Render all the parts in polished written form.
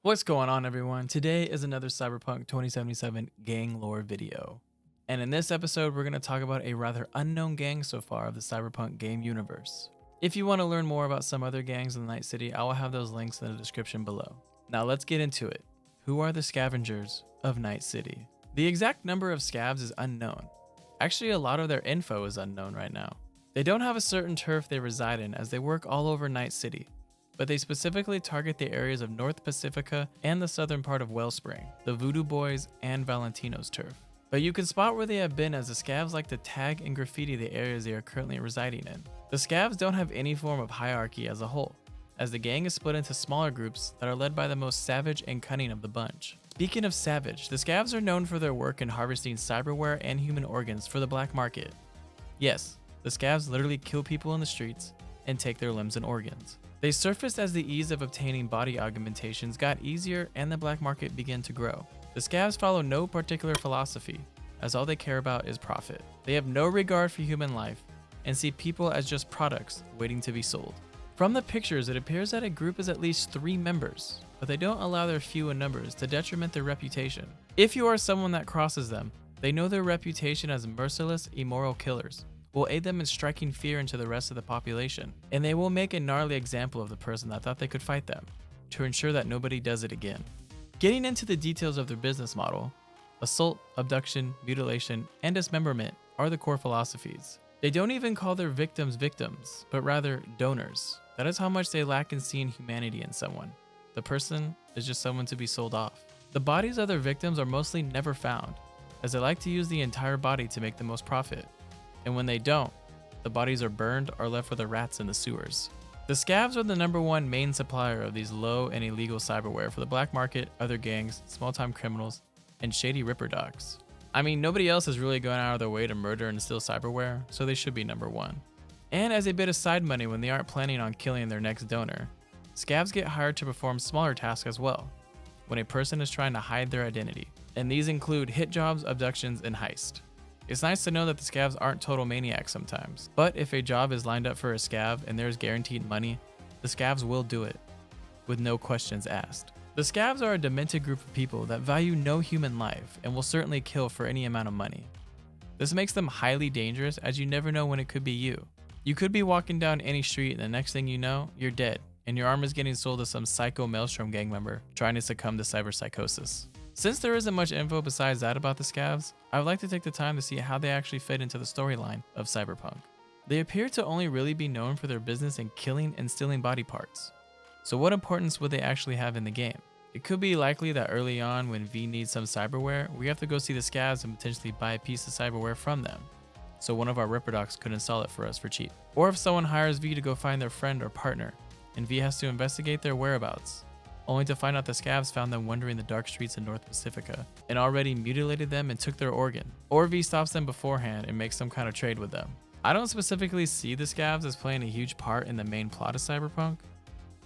What's going on, everyone? Today is another Cyberpunk 2077 gang lore video. And in this episode, we're going to talk about a rather unknown gang so far of the Cyberpunk game universe. If you want to learn more about some other gangs in the Night City, I will have those links in the description below. Now let's get into it. Who are the Scavengers of Night City? The exact number of scavs is unknown. Actually, a lot of their info is unknown right now. They don't have a certain turf they reside in, as they work all over Night City, but they specifically target the areas of North Pacifica and the southern part of Wellspring, the Voodoo Boys, and Valentino's turf. But you can spot where they have been, as the scavs like to tag and graffiti the areas they are currently residing in. The scavs don't have any form of hierarchy as a whole, as the gang is split into smaller groups that are led by the most savage and cunning of the bunch. Speaking of savage, the scavs are known for their work in harvesting cyberware and human organs for the black market. Yes, the scavs literally kill people in the streets and take their limbs and organs. They surfaced as the ease of obtaining body augmentations got easier and the black market began to grow. The scavs follow no particular philosophy, as all they care about is profit. They have no regard for human life and see people as just products waiting to be sold. From the pictures, it appears that a group is at least 3 members, but they don't allow their few in numbers to detriment their reputation. If you are someone that crosses them, they know their reputation as merciless, immoral killers will aid them in striking fear into the rest of the population, and they will make a gnarly example of the person that thought they could fight them, to ensure that nobody does it again. Getting into the details of their business model, assault, abduction, mutilation, and dismemberment are the core philosophies. They don't even call their victims victims, but rather donors. That is how much they lack in seeing humanity in someone. The person is just someone to be sold off. The bodies of their victims are mostly never found, as they like to use the entire body to make the most profit. And when they don't, the bodies are burned or left with the rats in the sewers. The scavs are the #1 main supplier of these low and illegal cyberware for the black market, other gangs, small-time criminals, and shady ripper dogs. I mean, nobody else is really going out of their way to murder and steal cyberware, so they should be #1. And as a bit of side money when they aren't planning on killing their next donor, scavs get hired to perform smaller tasks as well, when a person is trying to hide their identity. And these include hit jobs, abductions, and heist. It's nice to know that the scavs aren't total maniacs sometimes, but if a job is lined up for a scav and there's guaranteed money, the scavs will do it, with no questions asked. The scavs are a demented group of people that value no human life and will certainly kill for any amount of money. This makes them highly dangerous, as you never know when it could be you. You could be walking down any street and the next thing you know, you're dead, and your arm is getting sold to some psycho Maelstrom gang member trying to succumb to cyberpsychosis. Since there isn't much info besides that about the scavs, I would like to take the time to see how they actually fit into the storyline of Cyberpunk. They appear to only really be known for their business in killing and stealing body parts. So what importance would they actually have in the game? It could be likely that early on, when V needs some cyberware, we have to go see the scavs and potentially buy a piece of cyberware from them, so one of our ripper docs could install it for us for cheap. Or if someone hires V to go find their friend or partner, and V has to investigate their whereabouts, only to find out the scavs found them wandering the dark streets in North Pacifica and already mutilated them and took their organ. Or V stops them beforehand and makes some kind of trade with them. I don't specifically see the scavs as playing a huge part in the main plot of Cyberpunk,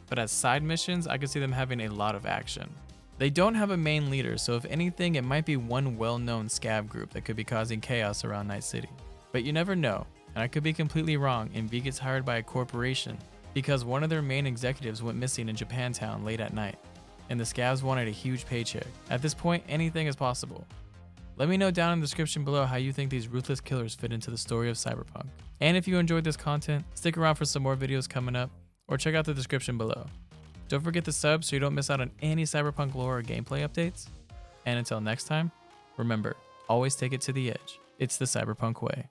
but as side missions, I could see them having a lot of action. They don't have a main leader, so if anything, it might be one well-known scav group that could be causing chaos around Night City. But you never know, and I could be completely wrong and V gets hired by a corporation because one of their main executives went missing in Japantown late at night, and the scavs wanted a huge paycheck. At this point, anything is possible. Let me know down in the description below how you think these ruthless killers fit into the story of Cyberpunk. And if you enjoyed this content, stick around for some more videos coming up, or check out the description below. Don't forget to sub so you don't miss out on any Cyberpunk lore or gameplay updates. And until next time, remember, always take it to the edge. It's the Cyberpunk way.